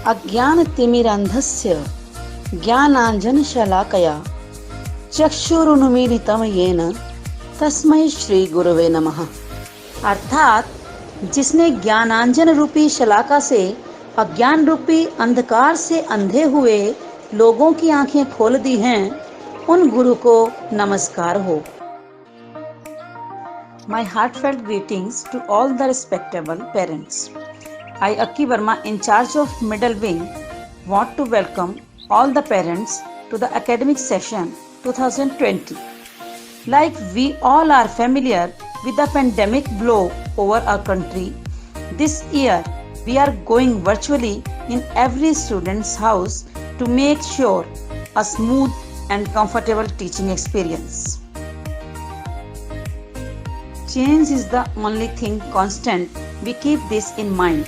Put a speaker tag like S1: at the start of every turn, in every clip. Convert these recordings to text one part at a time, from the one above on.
S1: अज्ञानतिमिरान्धस्य ज्ञानाञ्जनशलाकया चक्षुरुन्मीलितं येन तस्मै श्री गुरुवे नमः। अर्थात जिसने ज्ञानांजन रूपी शलाका से अज्ञान रूपी अंधकार से अंधे हुए लोगों की आंखें खोल दी हैं, उन गुरु को नमस्कार हो। My heartfelt greetings to all the respectable parents. I, Akki Verma, in charge of Middle Wing, want to welcome all the parents to the academic session 2020. Like we all are familiar with the pandemic blow over our country, this year we are going virtually in every student's house to make sure a smooth and comfortable teaching experience. Change is the only thing constant. We keep this in mind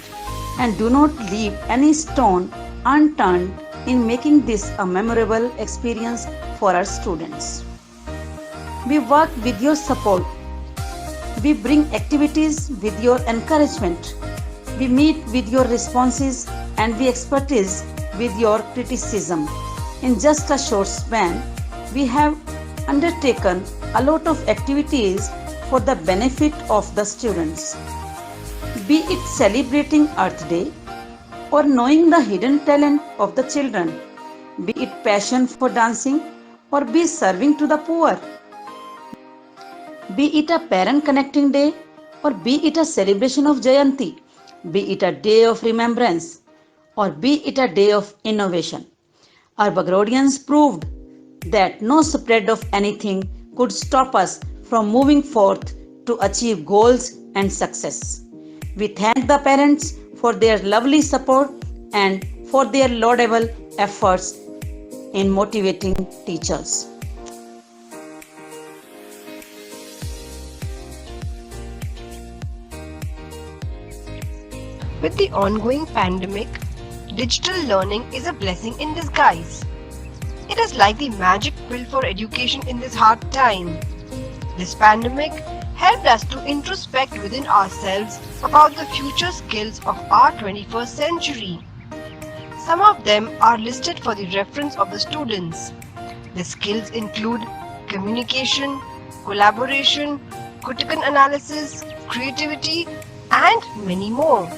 S1: and do not leave any stone unturned in making this a memorable experience for our students. We work with your support. We bring activities with your encouragement. We meet with your responses and we expertise with your criticism. In just a short span, we have undertaken a lot of activities for the benefit of the students. Be it celebrating Earth Day or knowing the hidden talent of the children, be it passion for dancing or be serving to the poor, be it a parent connecting day or be it a celebration of Jayanti, be it a day of remembrance or be it a day of innovation. Our Bagrodians proved that no spread of anything could stop us from moving forth to achieve goals and success. We thank the parents for their lovely support and for their laudable efforts in motivating teachers.
S2: With the ongoing pandemic, digital learning is a blessing in disguise. It is like the magic pill for education in this hard time. This pandemic helped us to introspect within ourselves about the future skills of our 21st century. Some of them are listed for the reference of the students. The skills include communication, collaboration, critical analysis, creativity, and many more.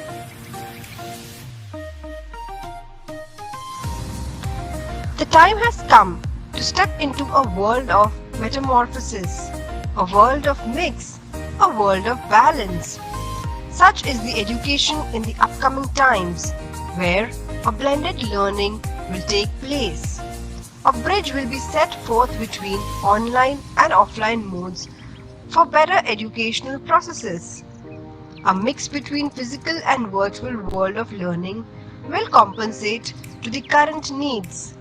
S2: The time has come to step into a world of metamorphosis, a world of mix, a world of balance. Such is the education in the upcoming times, where a blended learning will take place. A bridge will be set forth between online and offline modes for better educational processes. A mix between physical and virtual world of learning will compensate to the current needs.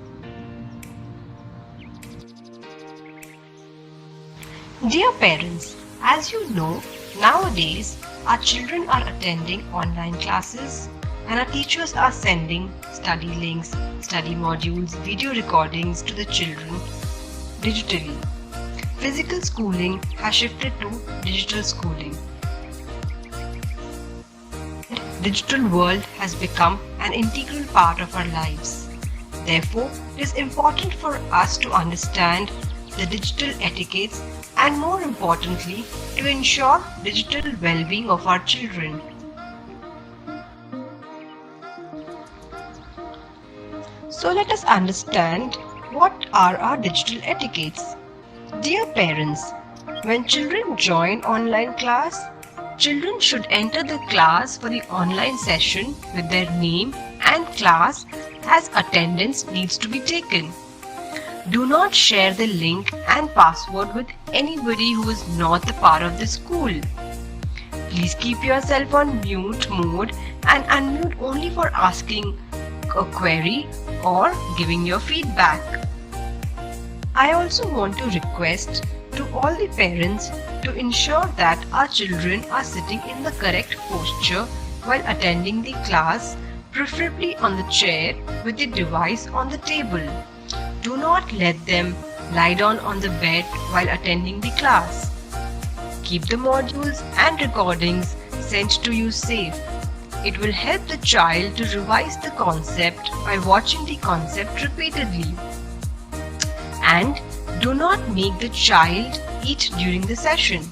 S2: Dear parents, as you know, nowadays our children are attending online classes and our teachers are sending study links, study modules, video recordings to the children digitally. Physical schooling has shifted to digital schooling. Digital world has become an integral part of our lives. Therefore, it is important for us to understand the digital etiquettes and more importantly, to ensure digital well-being of our children. So let us understand what are our digital etiquettes. Dear parents, when children join online class, children should enter the class for the online session with their name and class as attendance needs to be taken. Do not share the link and password with anybody who is not a part of the school. Please keep yourself on mute mode and unmute only for asking a query or giving your feedback. I also want to request to all the parents to ensure that our children are sitting in the correct posture while attending the class, preferably on the chair with the device on the table. Do not let them lie down on the bed while attending the class. Keep the modules and recordings sent to you safe. It will help the child to revise the concept by watching the concept repeatedly. And do not make the child eat during the session.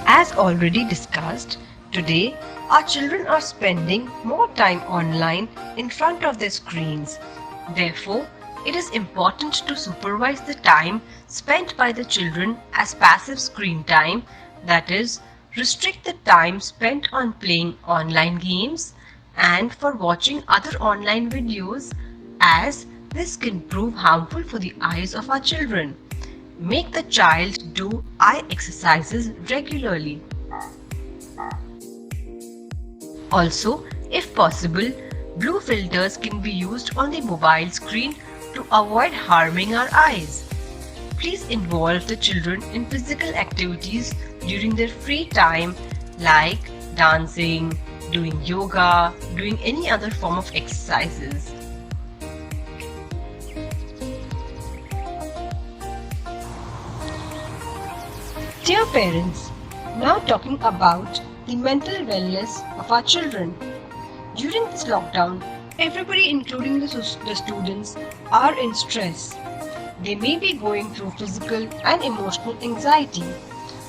S2: As already discussed, today our children are spending more time online in front of their screens. Therefore, it is important to supervise the time spent by the children as passive screen time, that is, restrict the time spent on playing online games and for watching other online videos, as this can prove harmful for the eyes of our children. Make the child do eye exercises regularly. Also, if possible, blue filters can be used on the mobile screen to avoid harming our eyes. Please involve the children in physical activities during their free time like dancing, doing yoga, doing any other form of exercises. Dear parents, now talking about the mental wellness of our children. During this lockdown, everybody including the students are in stress. They may be going through physical and emotional anxiety.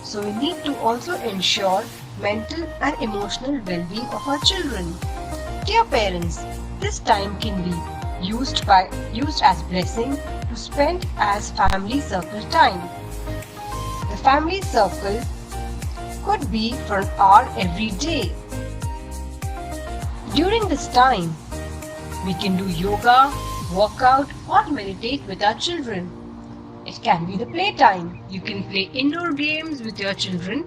S2: So we need to also ensure mental and emotional well-being of our children. Dear parents, this time can be used as blessing to spend as family circle time. The family circle could be for an hour every day. During this time, we can do yoga, walk out or meditate with our children. It can be the playtime. You can play indoor games with your children.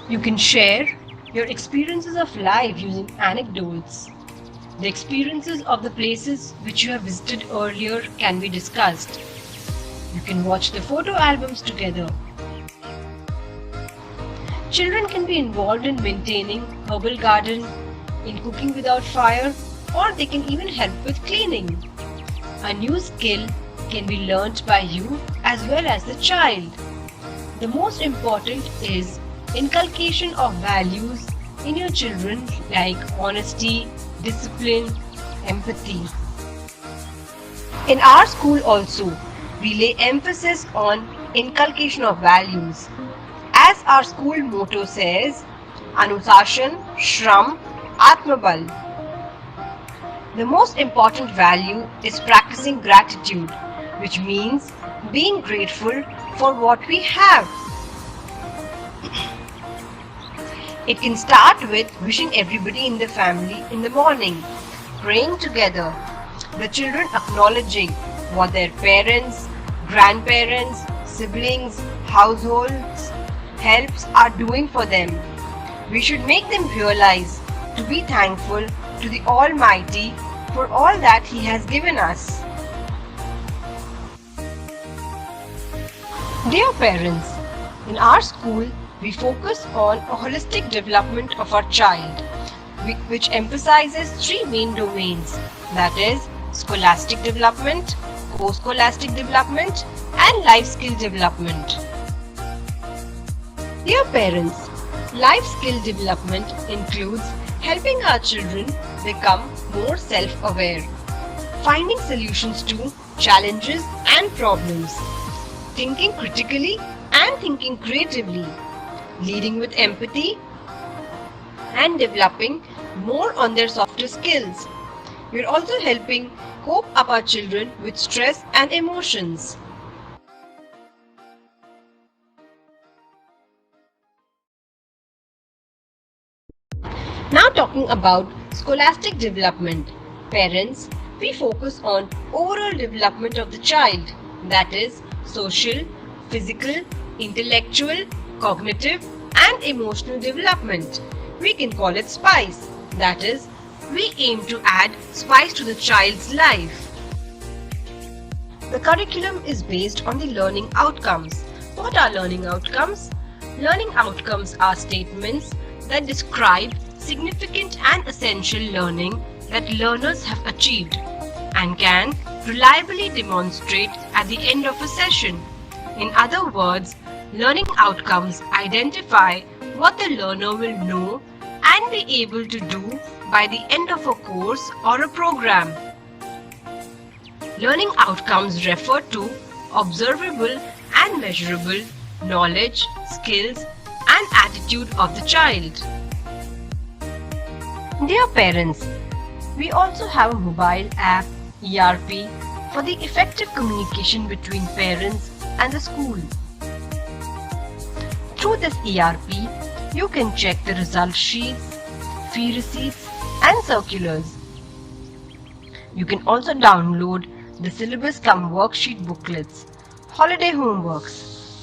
S2: You can share your experiences of life using anecdotes. The experiences of the places which you have visited earlier can be discussed. You can watch the photo albums together. Children can be involved in maintaining herbal garden, in cooking without fire, or they can even help with cleaning. A new skill can be learnt by you as well as the child. The most important is inculcation of values in your children like honesty, discipline, empathy. In our school also, we lay emphasis on inculcation of values. As our school motto says, Anusashan, Shram, Atmabal. The most important value is practicing gratitude, which means being grateful for what we have. It can start with wishing everybody in the family in the morning, praying together, the children acknowledging what their parents, grandparents, siblings, households, helps are doing for them. We should make them realize to be thankful to the Almighty for all that He has given us. Dear parents, in our school, we focus on a holistic development of our child, which emphasizes three main domains, that is, scholastic development, post-scholastic development, and life skill development. Dear parents, life skill development includes helping our children become more self-aware, finding solutions to challenges and problems, thinking critically and thinking creatively, leading with empathy, and developing more on their softer skills. We are also helping cope up our children with stress and emotions. Now talking about scholastic development. Parents, we focus on overall development of the child, that is social, physical, intellectual, cognitive and emotional development. We can call it SPICE, that is, we aim to add spice to the child's life. The curriculum is based on the learning outcomes. What are learning outcomes? Learning outcomes are statements that describe significant and essential learning that learners have achieved and can reliably demonstrate at the end of a session. In other words, Learning outcomes identify what the learner will know and be able to do by the end of a course or a program. Learning outcomes refer to observable and measurable knowledge, skills, and attitude of the child. Dear parents, we also have a mobile app, ERP, for the effective communication between parents and the school. Through this ERP, you can check the result sheets, fee receipts, and circulars. You can also download the syllabus cum worksheet booklets, holiday homeworks,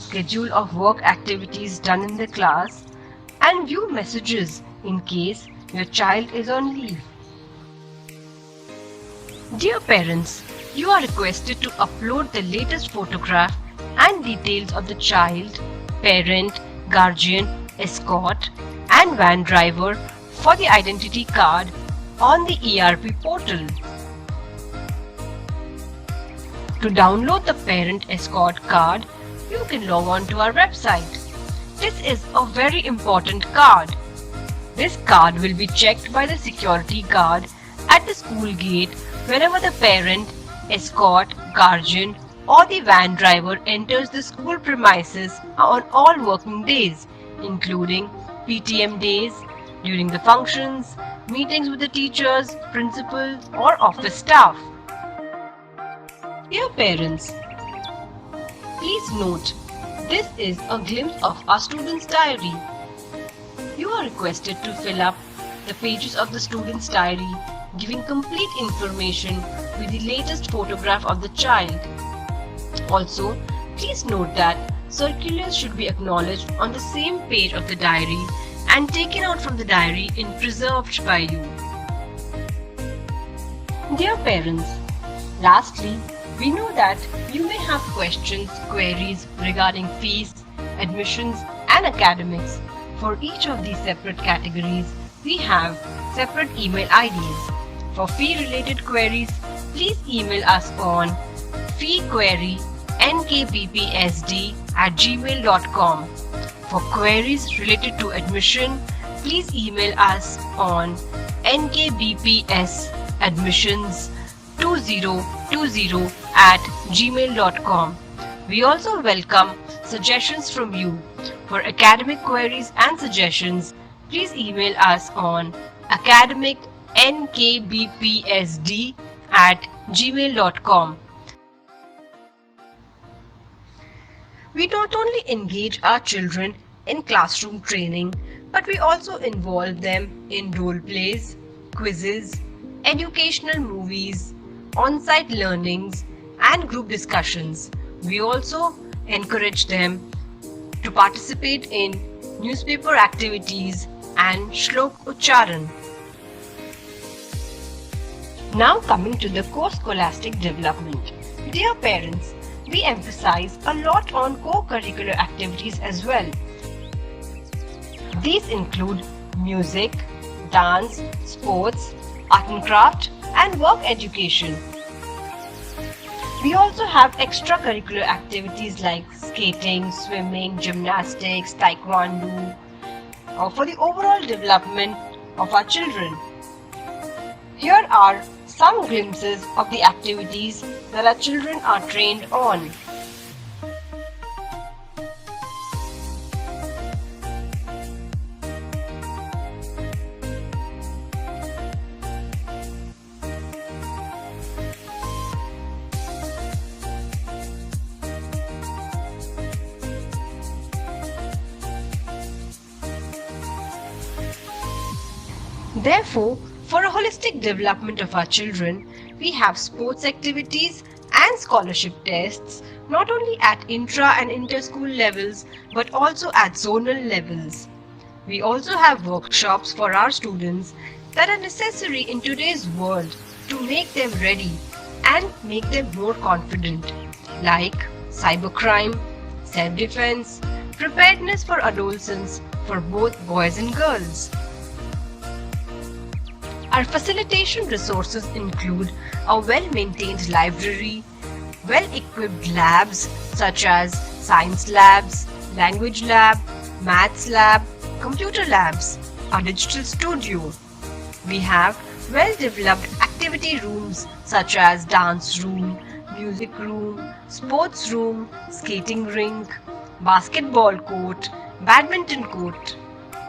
S2: schedule of work activities done in the class, and view messages in case your child is on leave. Dear parents, you are requested to upload the latest photograph and details of the child, parent, guardian, escort, and van driver for the identity card on the ERP portal. To download the parent escort card, you can log on to our website. This is a very important card. This card will be checked by the security guard at the school gate whenever the parent, escort, guardian, or the van driver enters the school premises on all working days, including PTM days, during the functions, meetings with the teachers, principal, or office staff. Dear parents, please note, this is a glimpse of our student's diary. You are requested to fill up the pages of the student's diary, giving complete information with the latest photograph of the child. Also, please note that circulars should be acknowledged on the same page of the diary and taken out from the diary and preserved by you. Dear parents, lastly, we know that you may have questions, queries regarding fees, admissions, and academics. For each of these separate categories, we have separate email IDs. For fee-related queries, please email us on feequery@nkbpsd@gmail.com. For queries related to admission, please email us on nkbpsadmissions2020@gmail.com. We also welcome suggestions from you. For academic queries and suggestions, please email us on academic@nkbpsd@gmail.com. We not only engage our children in classroom training, but we also involve them in role plays, quizzes, educational movies, on-site learnings, and group discussions. We also encourage them to participate in newspaper activities and Shlok Ucharan. Now coming to the co-scholastic development. Dear parents, we emphasize a lot on co-curricular activities as well. These include music, dance, sports, art and craft, and work education. We also have extracurricular activities like skating, swimming, gymnastics, taekwondo, for the overall development of our children. Here are some glimpses of the activities that our children are trained on. Therefore, for a holistic development of our children, we have sports activities and scholarship tests not only at intra and inter-school levels but also at zonal levels. We also have workshops for our students that are necessary in today's world to make them ready and make them more confident, like cybercrime, self-defense, preparedness for adolescents for both boys and girls. Our facilitation resources include a well-maintained library, well-equipped labs such as science labs, language lab, maths lab, computer labs, a digital studio. We have well-developed activity rooms such as dance room, music room, sports room, skating rink, basketball court, badminton court.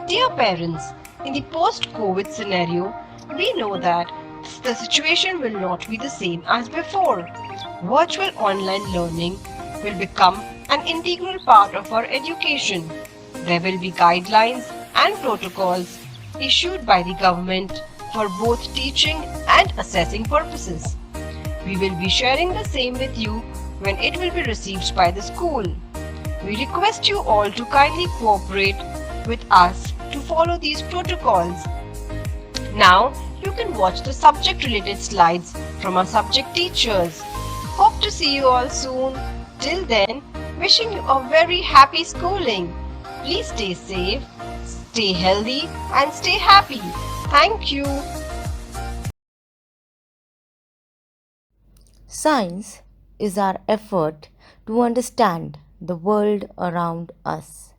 S2: Dear parents, in the post-COVID scenario, we know that the situation will not be the same as before. Virtual online learning will become an integral part of our education. There will be guidelines and protocols issued by the government for both teaching and assessing purposes. We will be sharing the same with you when it will be received by the school. We request you all to kindly cooperate with us to follow these protocols. Now, you can watch the subject related slides from our subject teachers. Hope to see you all soon. Till then, wishing you a very happy schooling. Please stay safe, stay healthy, and stay happy. Thank you.
S3: Science is our effort to understand the world around us.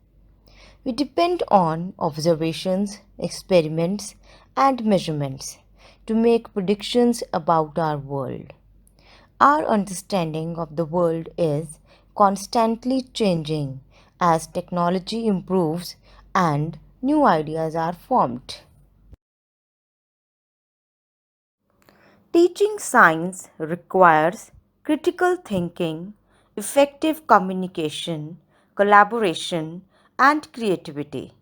S3: We depend on observations, experiments, and measurements to make predictions about our world. Our understanding of the world is constantly changing as technology improves and new ideas are formed. Teaching science requires critical thinking, effective communication, collaboration, and creativity.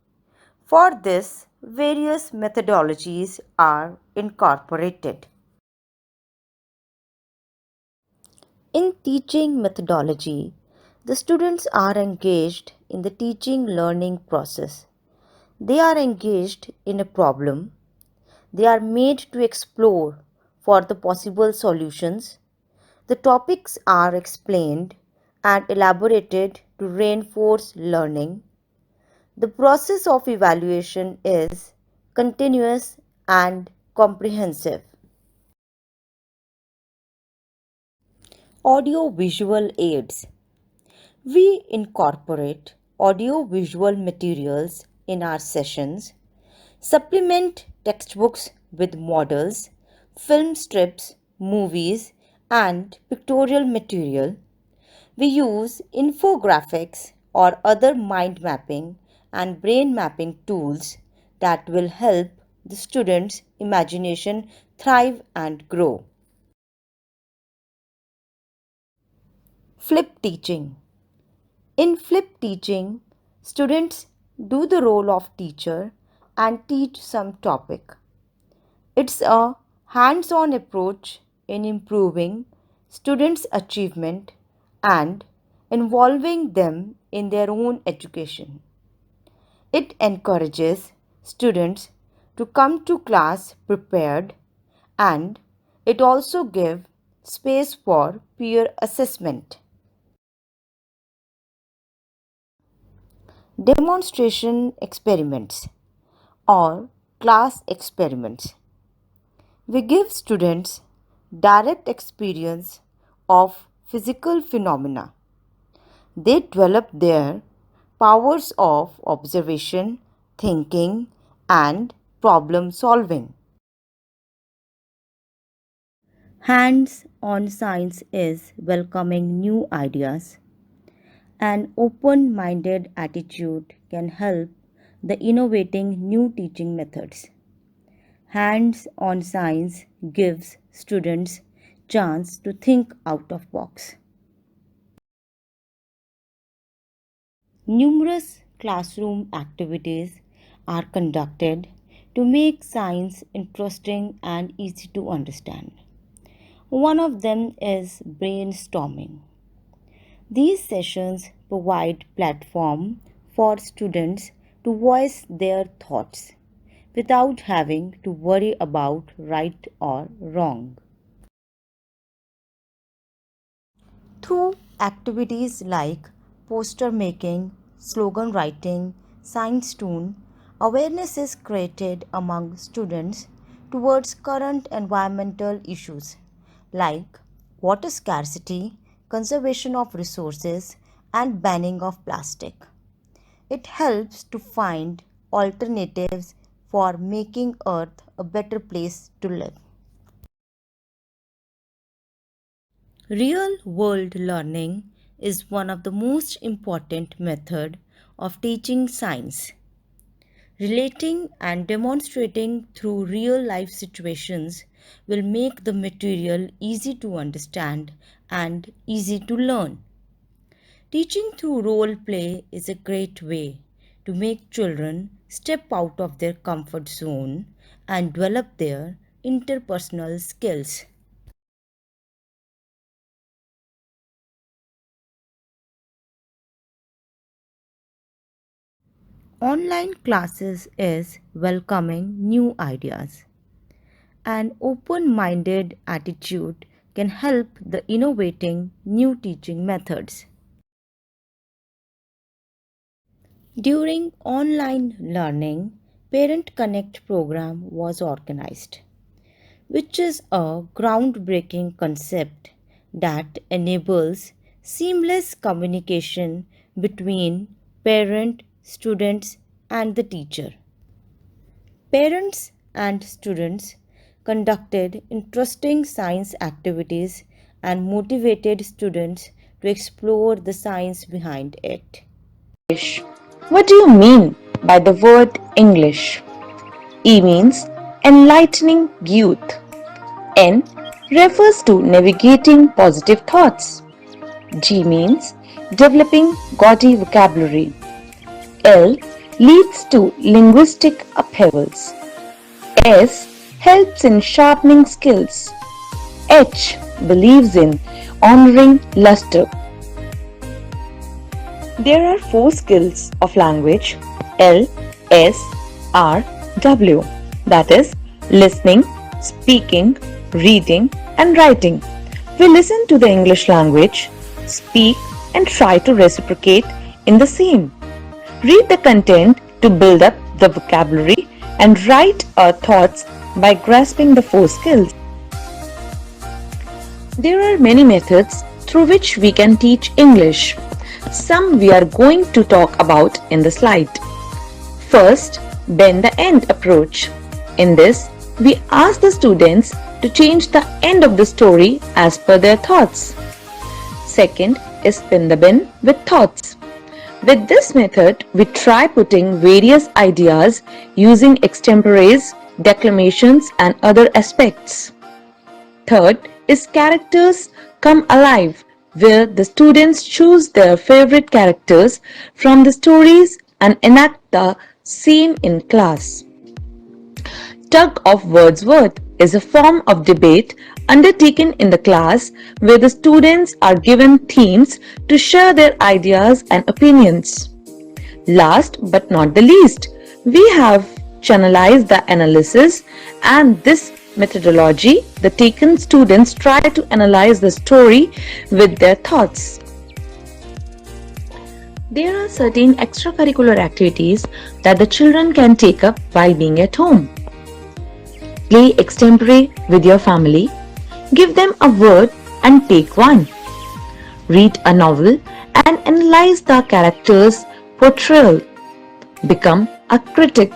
S3: For this, various methodologies are incorporated. In teaching methodology, the students are engaged in the teaching learning process. They are engaged in a problem. They are made to explore for the possible solutions. The topics are explained and elaborated to reinforce learning. The process of evaluation is continuous and comprehensive. Audio-visual aids. We incorporate audio-visual materials in our sessions, supplement textbooks with models, film strips, movies, and pictorial material. We use infographics or other mind mapping and brain mapping tools that will help the students' imagination thrive and grow. Flip teaching. In flip teaching, students do the role of teacher and teach some topic. It's a hands-on approach in improving students' achievement and involving them in their own education. It encourages students to come to class prepared, and it also gives space for peer assessment. Demonstration experiments or class experiments. We give students direct experience of physical phenomena. They develop their powers of observation, thinking, and problem solving. Hands on science is welcoming new ideas. An open minded attitude can help the innovating new teaching methods. Hands on science gives students chance to think out of box. Numerous classroom activities are conducted to make science interesting and easy to understand. One of them is brainstorming. These sessions provide platform for students to voice their thoughts without having to worry about right or wrong. Through activities like poster making, slogan writing, science tune, awareness is created among students towards current environmental issues like water scarcity, conservation of resources, and banning of plastic. It helps to find alternatives for making Earth a better place to live. Real world learning is one of the most important methods of teaching science. Relating and demonstrating through real life situations will make the material easy to understand and easy to learn. Teaching through role play is a great way to make children step out of their comfort zone and develop their interpersonal skills. Online classes is welcoming new ideas. An open minded attitude can help the innovating new teaching methods. During online learning, Parent Connect program was organized, which is a groundbreaking concept that enables seamless communication between parent, students, and the teacher. Parents and students conducted interesting science activities and motivated students to explore the science behind it.
S4: English. What do you mean by the word English? E means enlightening youth. N refers to navigating positive thoughts. G means developing gaudy vocabulary. L leads to linguistic upheavals. S helps in sharpening skills. H believes in honoring luster. There are four skills of language: L, S, R, W. That is listening, speaking, reading, and writing. We listen to the English language, speak, and try to reciprocate in the same. Read the content to build up the vocabulary and write our thoughts by grasping the four skills. There are many methods through which we can teach English. Some we are going to talk about in the slide. First, bend the end approach. In this, we ask the students to change the end of the story as per their thoughts. Second is spin the bin with thoughts. With this method, we try putting various ideas using extemporaries, declamations, and other aspects. Third is characters come alive, where the students choose their favorite characters from the stories and enact the same in class. Tug of Wordsworth is a form of debate undertaken in the class where the students are given themes to share their ideas and opinions. Last but not the least, we have channelized the analysis, and this methodology, the taken students try to analyze the story with their thoughts. There are certain extracurricular activities that the children can take up while being at home. Play extempore with your family. Give them a word and take one. Read a novel and analyze the character's portrayal. Become a critic.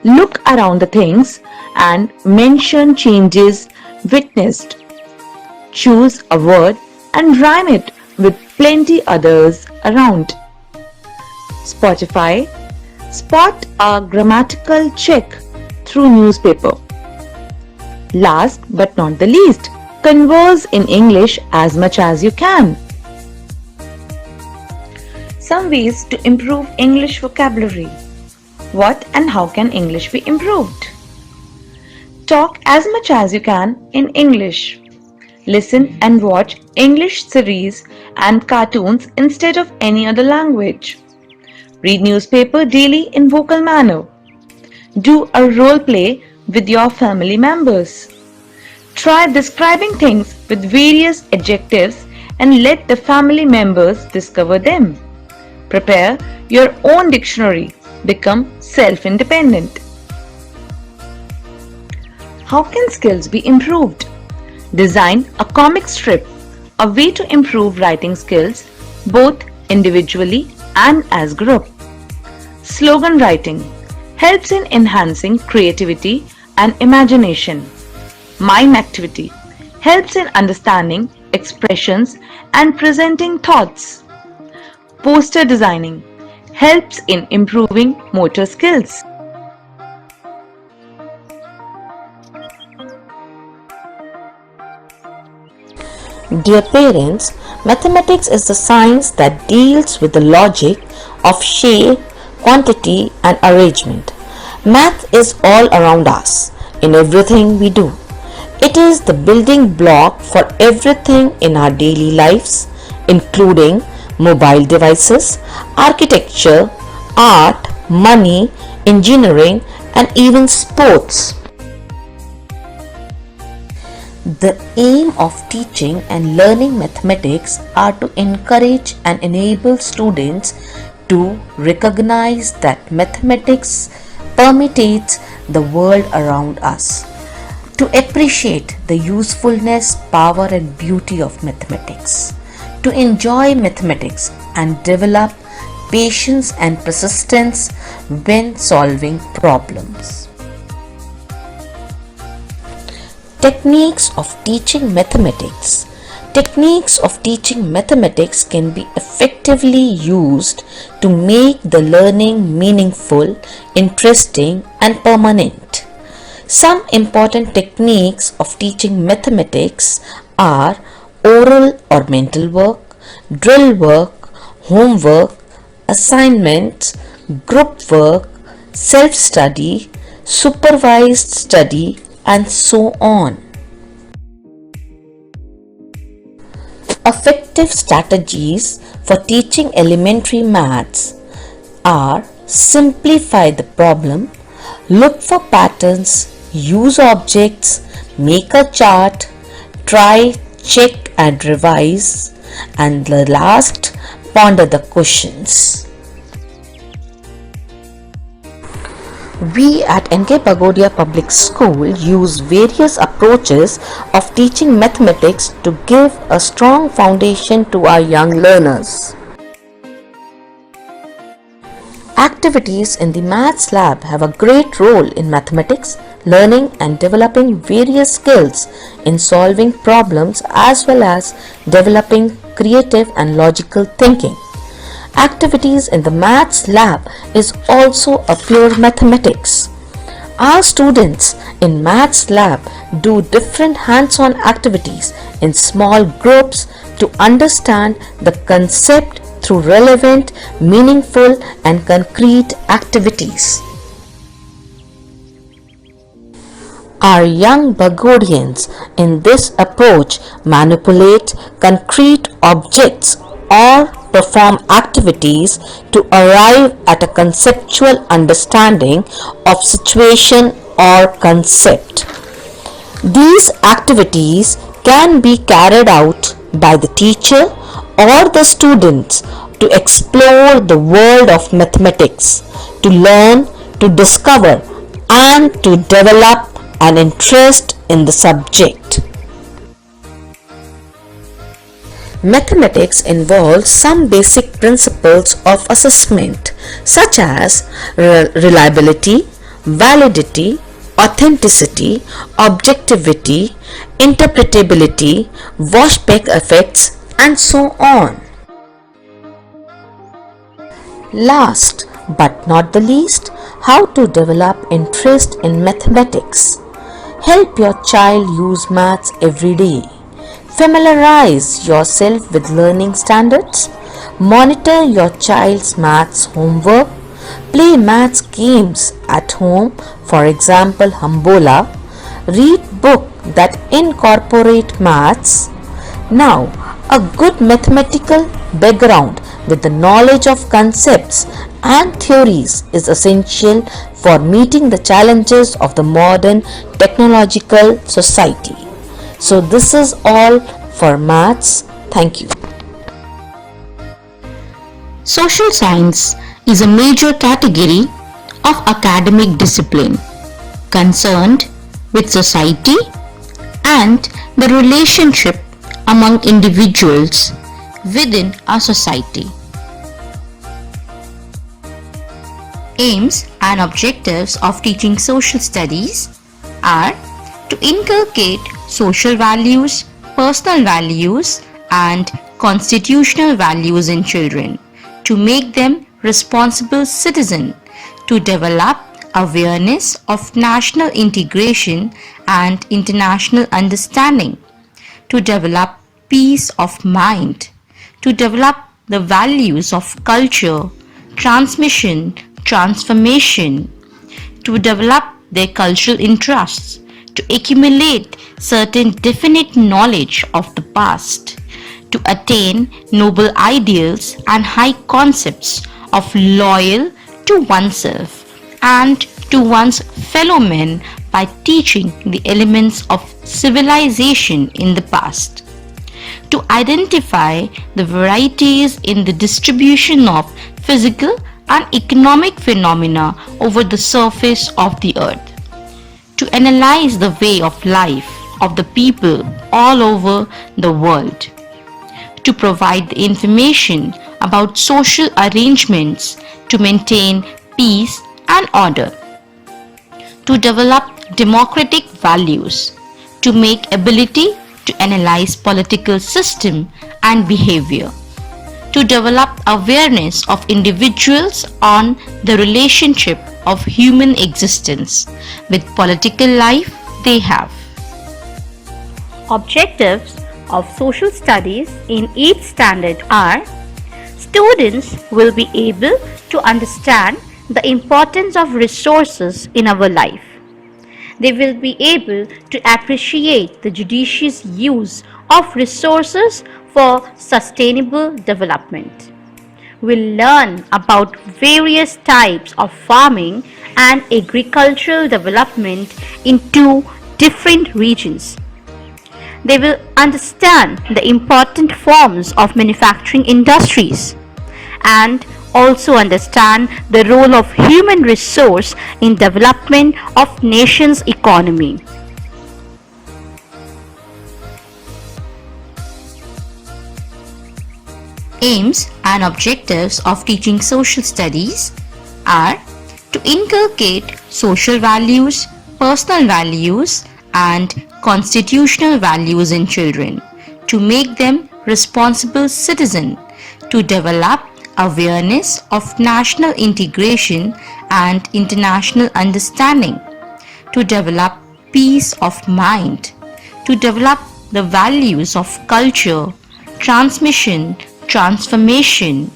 S4: Look around the things and mention changes witnessed. Choose a word and rhyme it with plenty others around. Spotify. Spot a grammatical check through newspaper. Last but not the least, converse in English as much as you can. Some ways to improve English vocabulary. What and how can English be improved? Talk as much as you can in English. Listen and watch English series and cartoons instead of any other language. Read newspaper daily in vocal manner. Do a role play with your family members. Try describing things with various adjectives and let the family members discover them. Prepare your own dictionary. Become self-independent. How can skills be improved? Design a comic strip, a way to improve writing skills both individually and as group. Slogan writing helps in enhancing creativity and imagination. Mime activity helps in understanding expressions and presenting thoughts. Poster designing helps in improving motor skills.
S5: Dear parents, mathematics is the science that deals with the logic of shape, quantity and arrangement. Math is all around us in everything we do. It is the building block for everything in our daily lives, including mobile devices, architecture, art, money, engineering and even sports. The aim of teaching and learning mathematics are to encourage and enable students to recognize that mathematics permeates the world around us, to appreciate the usefulness, power and beauty of mathematics, to enjoy mathematics and develop patience and persistence when solving problems. Techniques of teaching mathematics. Techniques of teaching mathematics can be effectively used to make the learning meaningful, interesting, and permanent. Some important techniques of teaching mathematics are oral or mental work, drill work, homework, assignments, group work, self-study, supervised study, and so on. Effective strategies for teaching elementary maths are simplify the problem, look for patterns, use objects, make a chart, try, check and revise, and the last, ponder the questions. We at N.K. Pagodia Public School use various approaches of teaching mathematics to give a strong foundation to our young learners. Activities in the Maths Lab have a great role in mathematics, learning and developing various skills in solving problems as well as developing creative and logical thinking. Activities in the Maths Lab is also a pure mathematics. Our students in Maths Lab do different hands-on activities in small groups to understand the concept through relevant, meaningful and concrete activities. Our young Bagodians in this approach manipulate concrete objects or perform activities to arrive at a conceptual understanding of situation or concept. These activities can be carried out by the teacher or the students to explore the world of mathematics, to learn, to discover, and to develop an interest in the subject. Mathematics involves some basic principles of assessment such as reliability, validity, authenticity, objectivity, interpretability, Wash-Beck effects, and so on. Last but not the least, how to develop interest in mathematics. Help your child use maths every day. Familiarize yourself with learning standards. Monitor your child's maths homework. Play maths games at home, for example Humbola. Read books that incorporate maths. Now, a good mathematical background with the knowledge of concepts and theories is essential for meeting the challenges of the modern technological society. So this is all for maths. Thank you.
S6: Social science is a major category of academic discipline concerned with society and the relationship among individuals within a society. Aims and objectives of teaching social studies are to inculcate social values, personal values, and constitutional values in children, to make them responsible citizens, to develop awareness of national integration and international understanding, to develop peace of mind, to develop the values of culture, transmission, transformation, to develop their cultural interests, to accumulate certain definite knowledge of the past, to attain noble ideals and high concepts of loyal to oneself and to one's fellow men by teaching the elements of civilization in the past, to identify the varieties in the distribution of physical and economic phenomena over the surface of the earth, to analyze the way of life of the people all over the world, to provide the information about social arrangements to maintain peace and order, to develop democratic values, to make ability to analyze political system and behavior, to develop awareness of individuals on the relationship of human existence with political life they have.
S7: Objectives of social studies in each standard are: students will be able to understand the importance of resources in our life. They will be able to appreciate the judicious use of resources for sustainable development. We'll learn about various types of farming and agricultural development in two different regions. They will understand the important forms of manufacturing industries and also understand the role of human resource in development of nation's economy.
S6: Aims and objectives of teaching social studies are to inculcate social values, personal values, and constitutional values in children, to make them responsible citizens, to develop awareness of national integration and international understanding, to develop peace of mind, to develop the values of culture, transmission, transformation,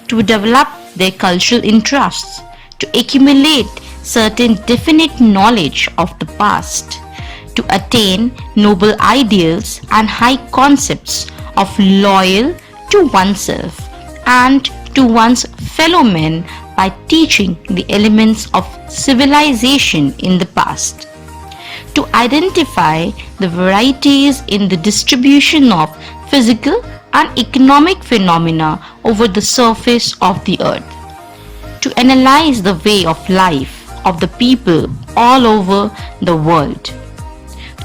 S6: to develop their cultural interests, to accumulate certain definite knowledge of the past, to attain noble ideals and high concepts of loyal to oneself and to one's fellow men by teaching the elements of civilization in the past, to identify the varieties in the distribution of physical and economic phenomena over the surface of the earth, to analyze the way of life of the people all over the world,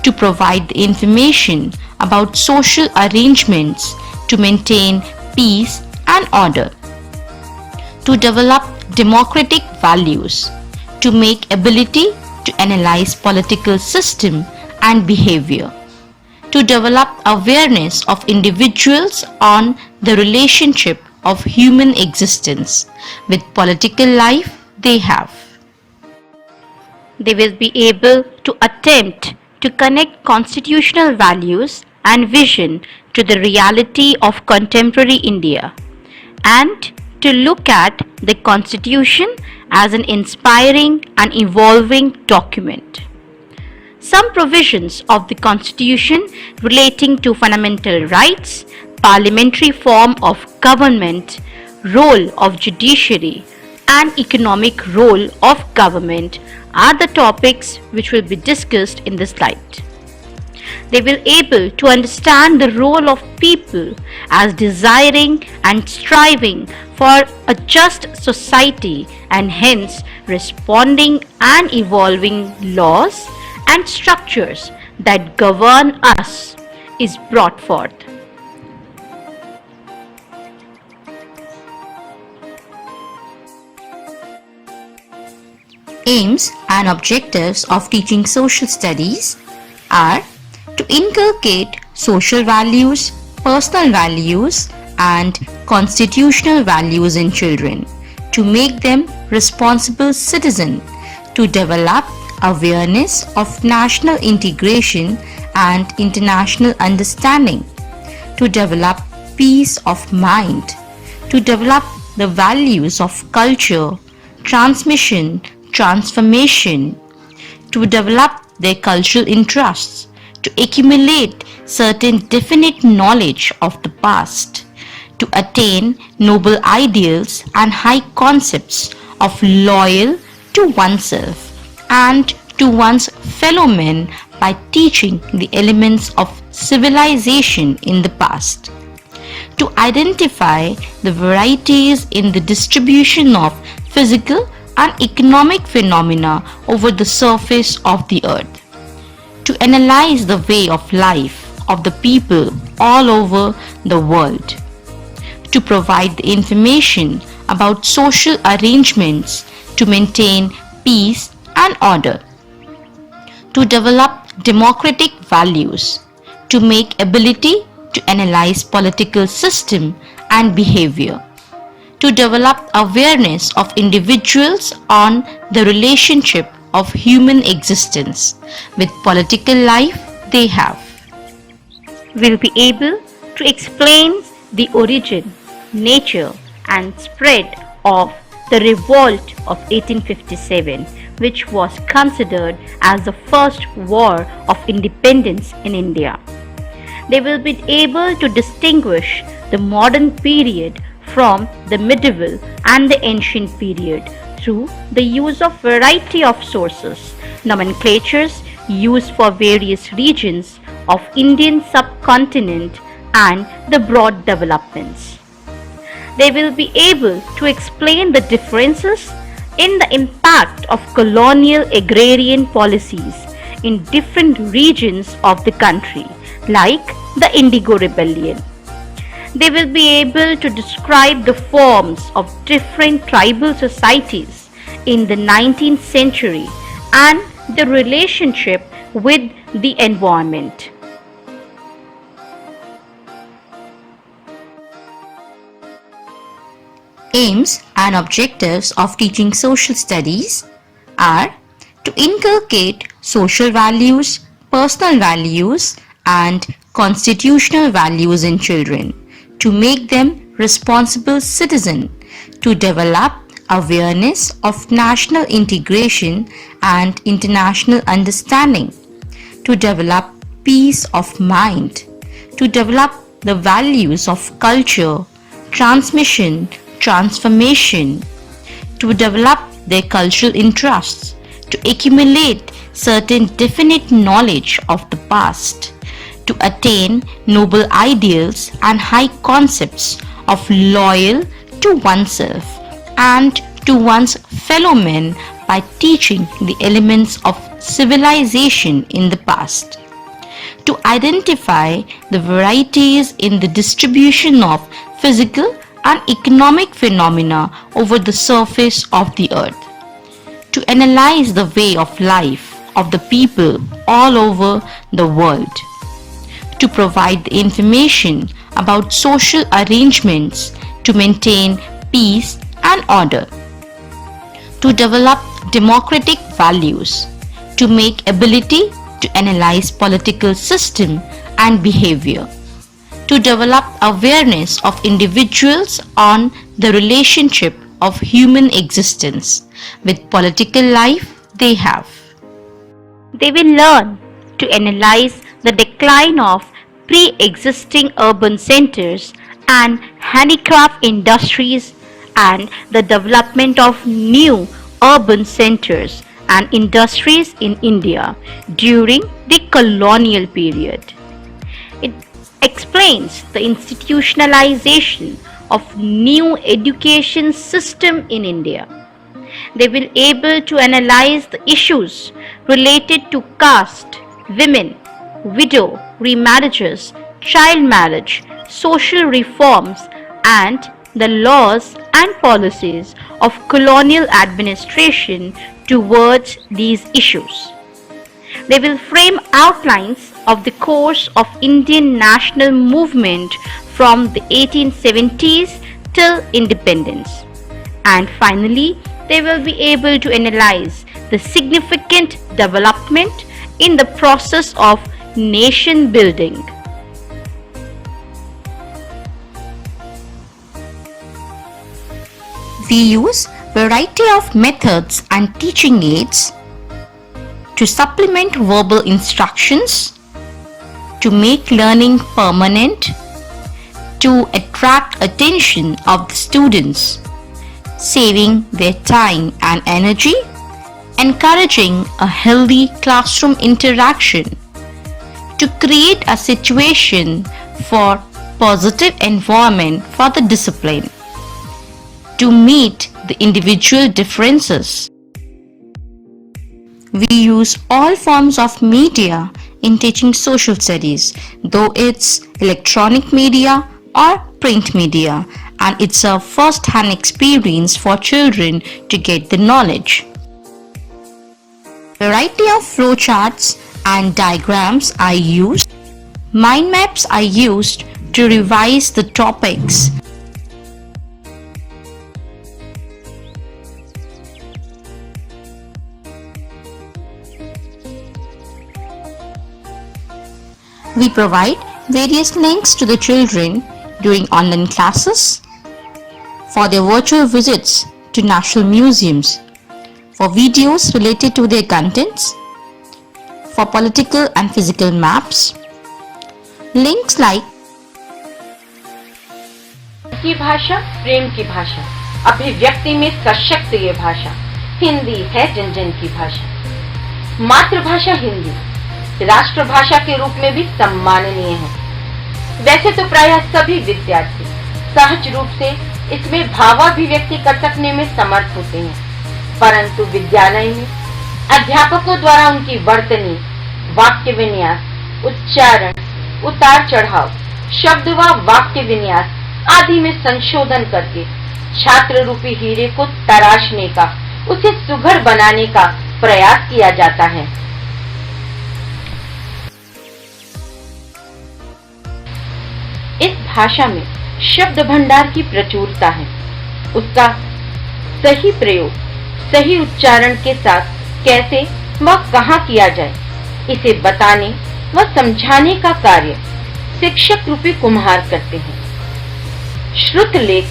S6: to provide the information about social arrangements to maintain peace and order, to develop democratic values, to make ability to analyze political system and behavior, to develop awareness of individuals on the relationship of human existence with political life they have.
S7: They will be able to attempt to connect constitutional values and vision to the reality of contemporary India and to look at the Constitution as an inspiring and evolving document. Some provisions of the Constitution relating to fundamental rights, parliamentary form of government, role of judiciary, and economic role of government are the topics which will be discussed in this slide. They will be able to understand the role of people as desiring and striving for a just society and hence responding and evolving laws and structures that govern us is brought forth.
S6: Aims and objectives of teaching social studies are to inculcate social values, personal values, and constitutional values in children, to make them responsible citizens, to develop awareness of national integration and international understanding, to develop peace of mind, to develop the values of culture, transmission, transformation, to develop their cultural interests, to accumulate certain definite knowledge of the past, to attain noble ideals and high concepts of loyal to oneself and to one's fellow men by teaching the elements of civilization in the past, to identify the varieties in the distribution of physical and economic phenomena over the surface of the earth, to analyze the way of life of the people all over the world, to provide the information about social arrangements to maintain peace and order, to develop democratic values, to make ability to analyze political system and behavior, to develop awareness of individuals on the relationship of human existence with political life they have.
S7: Will be able to explain the origin, nature, and spread of the revolt of 1857, which was considered as the first war of independence in India. They will be able to distinguish the modern period from the medieval and the ancient period through the use of variety of sources, nomenclatures used for various regions of Indian subcontinent and the broad developments. They will be able to explain the differences in the impact of colonial agrarian policies in different regions of the country, like the Indigo Rebellion. They will be able to describe the forms of different tribal societies in the 19th century and the relationship with the environment.
S6: Aims and objectives of teaching social studies are to inculcate social values, personal values, and constitutional values in children, to make them responsible citizens, to develop awareness of national integration and international understanding, to develop peace of mind, to develop the values of culture, transmission, transformation, to develop their cultural interests, to accumulate certain definite knowledge of the past, to attain noble ideals and high concepts of loyal to oneself and to one's fellow men by teaching the elements of civilization in the past, to identify the varieties in the distribution of physical and economic phenomena over the surface of the earth, to analyze the way of life of the people all over the world, to provide the information about social arrangements to maintain peace and order, to develop democratic values, to make ability to analyze political system and behavior, to develop awareness of individuals on the relationship of human existence with political life they have.
S7: They will learn to analyze the decline of pre-existing urban centers and handicraft industries and the development of new urban centers and industries in India during the colonial period. It explains the institutionalization of new education system in India. They will able to analyze the issues related to caste, women, widow remarriages, child marriage, social reforms, and the laws and policies of colonial administration towards these issues. They will frame outlines of the course of Indian national movement from the 1870s till independence. And finally, they will be able to analyze the significant development in the process of nation building.
S6: We use variety of methods and teaching aids to supplement verbal instructions, to make learning permanent, to attract attention of the students, saving their time and energy, encouraging a healthy classroom interaction, to create a situation for positive environment for the discipline, to meet the individual differences. We use all forms of media in teaching social studies, though it's electronic media or print media, and it's a first-hand experience for children to get the knowledge. Variety of flowcharts and diagrams are used. Mind maps are used to revise the topics. We provide various links to the children during online classes, for their virtual visits to national museums, for videos related to their contents, for political and physical maps. Links like
S8: की भाषा प्रेम की भाषा, अभिव्यक्ति में सशक्त ये भाषा हिंदी है, जन जन की भाषा। मातृभाषा हिंदी राष्ट्रभाषा के रूप में भी सम्माननीय है। वैसे तो प्रायः सभी विद्यार्थी सहज रूप से इसमें भावाभिव्यक्ति कर सकने में समर्थ होते हैं, परंतु विद्यालय में अध्यापकों द्वारा उनकी वर्तनी, वाक्य विन्यास, उच्चारण, उतार चढ़ाव, शब्द व वाक्य विन्यास आदि में संशोधन करके छात्र रूपी हीरे को तराशने का, उसे सुघड़ बनाने का प्रयास किया जाता है। इस भाषा में शब्द भंडार की प्रचुरता है। उसका सही प्रयोग, सही उच्चारण के साथ कैसे व कहाँ किया जाए, इसे बताने व समझाने का कार्य शिक्षक रूपी कुम्हार करते हैं। श्रुत लेख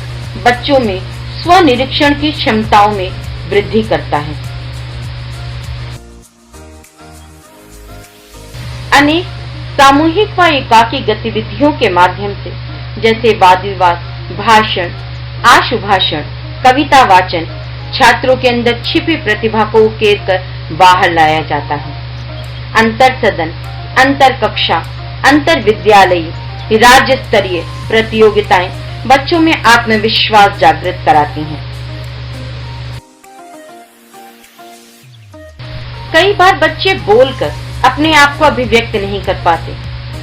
S8: बच्चों में स्वनिरीक्षण की क्षमताओं में वृद्धि करता है। अनेक सामूहिक व एकाकी गतिविधियों के माध्यम से, जैसे वाद विवाद, भाषण, आशुभाषण, कविता वाचन, छात्रों के अंदर छिपी प्रतिभा को उकेर कर बाहर लाया जाता है। अंतर सदन, अंतर कक्षा, अंतर विद्यालयी, राज्य स्तरीय प्रतियोगिताएं बच्चों में आत्मविश्वास जागृत कराती हैं। कई बार बच्चे बोलकर अपने आप को अभिव्यक्त नहीं कर पाते,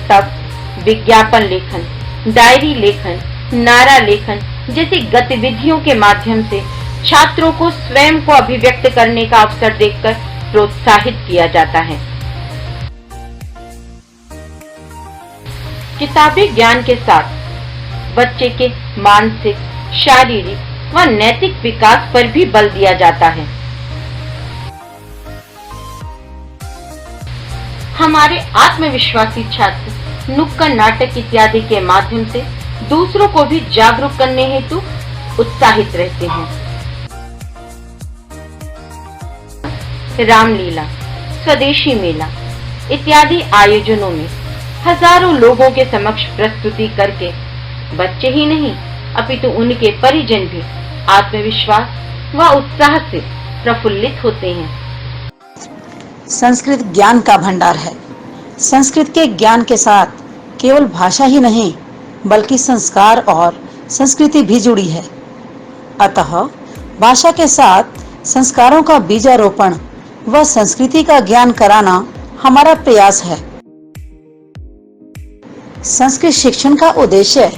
S8: तब विज्ञापन लेखन, डायरी लेखन, नारा लेखन जैसी गतिविधियों के माध्यम से छात्रों को स्वयं को अभिव्यक्त करने का अवसर देकर प्रोत्साहित किया जाता है। किताबी ज्ञान के साथ बच्चे के मानसिक, शारीरिक व नैतिक विकास पर भी बल दिया जाता है। हमारे आत्मविश्वासी छात्र नुक्कड़ नाटक इत्यादि के माध्यम से दूसरों को भी जागरूक करने हेतु उत्साहित रहते हैं। रामलीला, स्वदेशी मेला इत्यादि आयोजनों में हजारों लोगों के समक्ष प्रस्तुति करके बच्चे ही नहीं अपितु उनके परिजन भी आत्मविश्वास व उत्साह से प्रफुल्लित होते हैं।
S1: संस्कृत ज्ञान का भंडार है। संस्कृत के ज्ञान के साथ केवल भाषा ही नहीं बल्कि संस्कार और संस्कृति भी जुड़ी है। अतः भाषा के साथ संस्कारों का बीजारोपण व संस्कृति का ज्ञान कराना हमारा प्रयास है। संस्कृत शिक्षण का उद्देश्य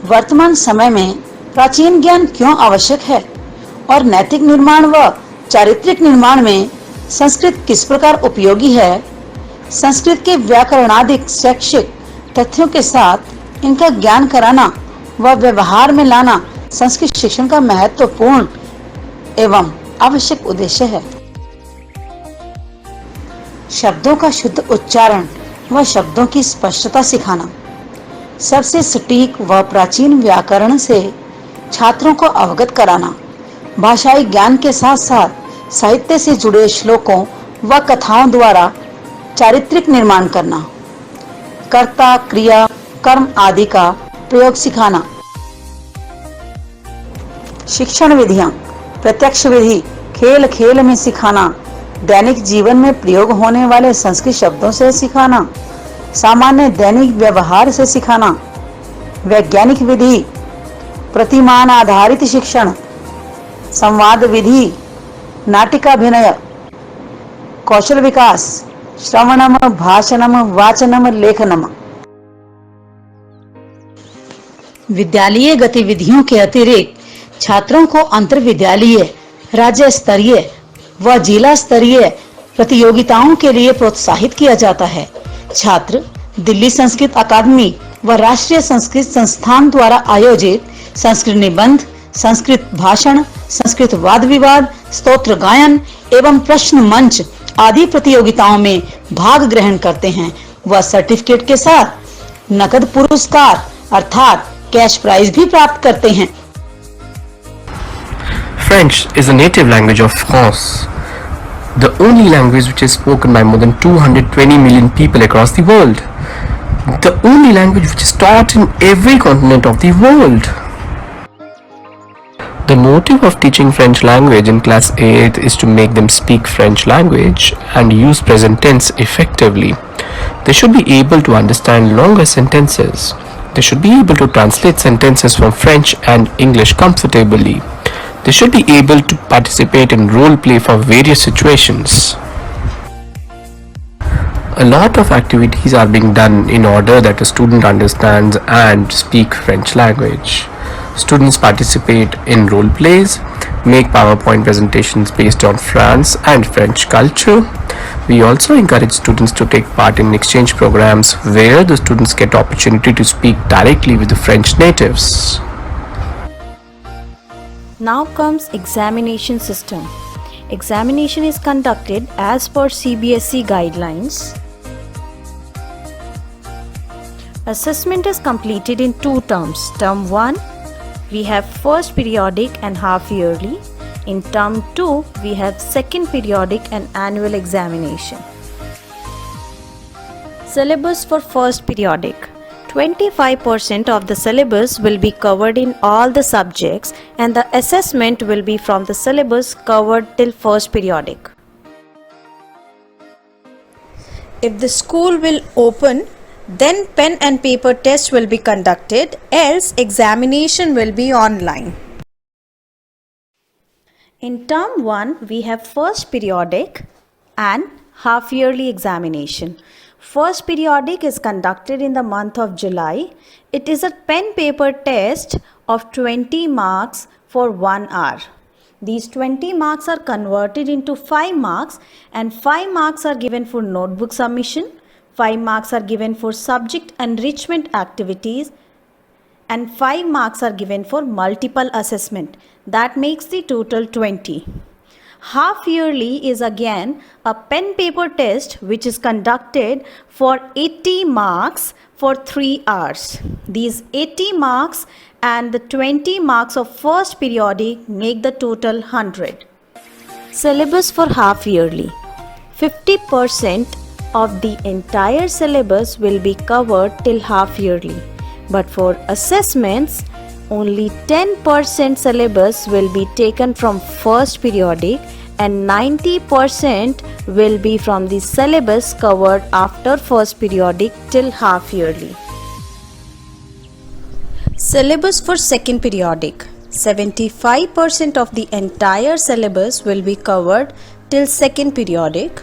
S1: वर्तमान समय में प्राचीन ज्ञान क्यों आवश्यक है और नैतिक निर्माण व चारित्रिक निर्माण में संस्कृत किस प्रकार उपयोगी है, संस्कृत के व्याकरणादिक शैक्षिक तथ्यों के साथ इनका ज्ञान कराना व व्यवहार में लाना संस्कृत शिक्षण का महत्वपूर्ण एवं आवश्यक उद्देश्य है। शब्दों का शुद्ध उच्चारण व शब्दों की स्पष्टता सिखाना, सबसे सटीक व प्राचीन व्याकरण से छात्रों को अवगत कराना, भाषाई ज्ञान के साथ साथ साहित्य से जुड़े श्लोकों व कथाओं द्वारा चारित्रिक निर्माण करना, कर्ता क्रिया कर्म आदि का प्रयोग सिखाना। शिक्षण विधियां, प्रत्यक्ष विधि खेल खेल में सिखाना, दैनिक जीवन में प्रयोग होने वाले संस्कृत शब्दों से सिखाना, सामान्य दैनिक व्यवहार से सिखाना। वैज्ञानिक विधि, प्रतिमान आधारित शिक्षण, संवाद विधि, नाटिकाभिनय, कौशल विकास, श्रवणम भाषणम वाचनम लेखनम। विद्यालयीय गतिविधियों के अतिरिक्त छात्रों को अंतर विद्यालयीय, राज्य स्तरीय व जिला स्तरीय प्रतियोगिताओं के लिए प्रोत्साहित किया जाता है। छात्र दिल्ली संस्कृत अकादमी व राष्ट्रीय संस्कृत संस्थान द्वारा आयोजित संस्कृत निबंध, संस्कृत भाषण, संस्कृत वाद विवाद, स्तोत्र गायन एवं प्रश्न मंच आदि प्रतियोगिताओं में भाग ग्रहण करते हैं व सर्टिफिकेट के साथ नकद पुरस्कार अर्थात कैश प्राइज भी प्राप्त करते हैं।
S9: French is a native language of France, the only language which is spoken by more than 220 million people across the world, the only language which is taught in every continent of the world. The motive of teaching French language in class 8th is to make them speak French language and use present tense effectively. They should be able to understand longer sentences. They should be able to translate sentences from French and English comfortably. They should be able to participate in role play for various situations. A lot of activities are being done in order that a student understands and speak French language. Students participate in role plays, make PowerPoint presentations based on France and French culture. We also encourage students to take part in exchange programs where the students get opportunity to speak directly with the French natives.
S3: Now comes examination system. Examination is conducted as per CBSE guidelines. Assessment is completed in 2 terms. Term 1, we have first periodic and half yearly. In term 2, we have second periodic and annual examination. Syllabus for first periodic. 25% of the syllabus will be covered in all the subjects and the assessment will be from the syllabus covered till first periodic. If the school will open, then pen and paper test will be conducted, else examination will be online. In term 1, we have first periodic and half yearly examination. First periodic is conducted in the month of July. It is a pen paper test of 20 marks for 1 hour. These 20 marks are converted into 5 marks and 5 marks are given for notebook submission, 5 marks are given for subject enrichment activities and 5 marks are given for multiple assessment. That makes the total 20. Half yearly is again a pen paper test which is conducted for 80 marks for 3 hours. These 80 marks and the 20 marks of first periodic make the total 100. Syllabus for half yearly. 50% of the entire syllabus will be covered till half yearly. But for assessments, only 10% syllabus will be taken from first periodic and 90% will be from the syllabus covered after first periodic till half yearly. Syllabus for second periodic. 75% of the entire syllabus will be covered till second periodic,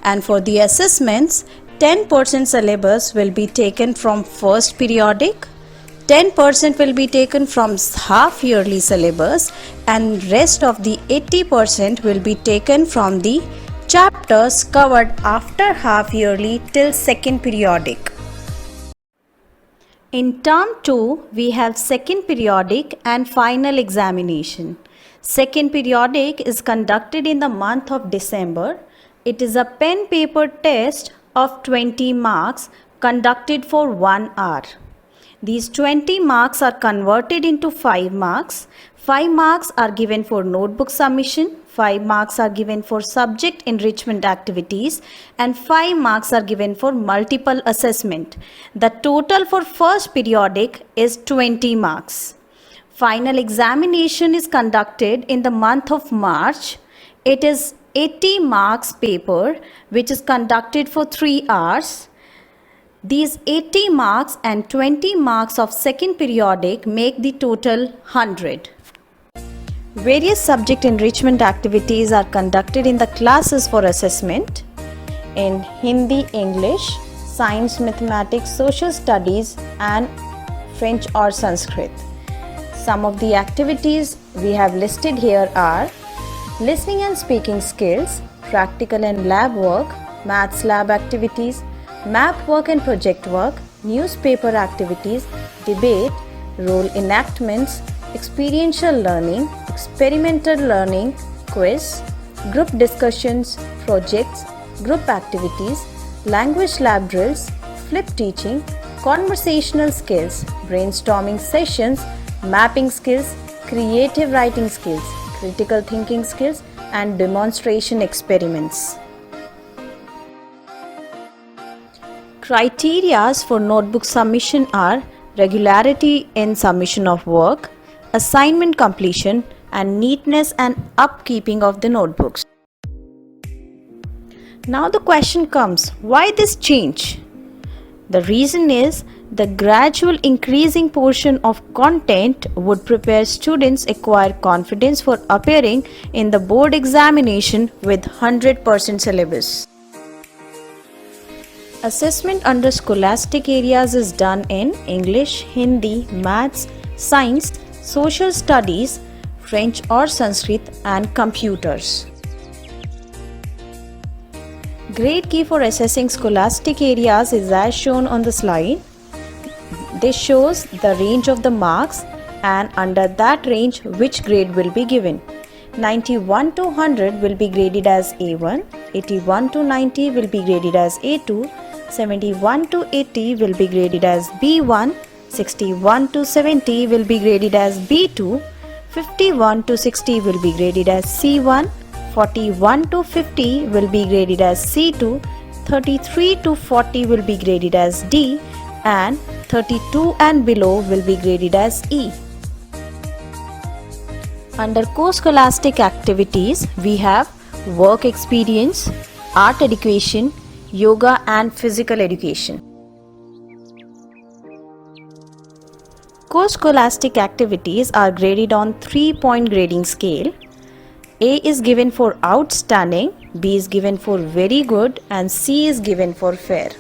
S3: and for the assessments 10% syllabus will be taken from first periodic,
S10: 10% will be taken from half yearly syllabus and rest of the 80% will be taken from the chapters covered after half yearly till second periodic. In term 2, we have second periodic and final examination. Second periodic is conducted in the month of December. It is a pen paper test of 20 marks conducted for 1 hour. These 20 marks are converted into 5 marks. 5 marks are given for notebook submission, 5 marks are given for subject enrichment activities, and 5 marks are given for multiple assessment. The total for first periodic is 20 marks. Final examination is conducted in the month of March. It is 80 marks paper which is conducted for 3 hours. These 80 marks and 20 marks of second periodic make the total 100. Various subject enrichment activities are conducted in the classes for assessment in Hindi, English, Science, Mathematics, Social Studies and French or Sanskrit. Some of the activities we have listed here are listening and speaking skills, practical and lab work, maths lab activities, map work and project work, newspaper activities, debate, role enactments, experiential learning, experimental learning, quiz, group discussions, projects, group activities, language lab drills, flip teaching, conversational skills, brainstorming sessions, mapping skills, creative writing skills, critical thinking skills, and demonstration experiments. Criterias for notebook submission are regularity in submission of work, assignment completion, and neatness and upkeeping of the notebooks. Now the question comes, why this change? The reason is the gradual increasing portion of content would prepare students acquire confidence for appearing in the board examination with 100% syllabus. Assessment under scholastic areas is done in English, Hindi, Maths, Science, Social Studies, French or Sanskrit, and Computers. Grade key for assessing scholastic areas is as shown on the slide. This shows the range of the marks and under that range which grade will be given. 91 to 100 will be graded as A1, 81 to 90 will be graded as A2, 71 to 80 will be graded as B1, 61 to 70 will be graded as B2, 51 to 60 will be graded as C1, 41 to 50 will be graded as C2, 33 to 40 will be graded as D, and 32 and below will be graded as E. Under co-scholastic activities, we have work experience, art education, yoga and physical education. Co-scholastic activities are graded on 3-point grading scale. A is given for outstanding, B is given for very good, and C is given for fair.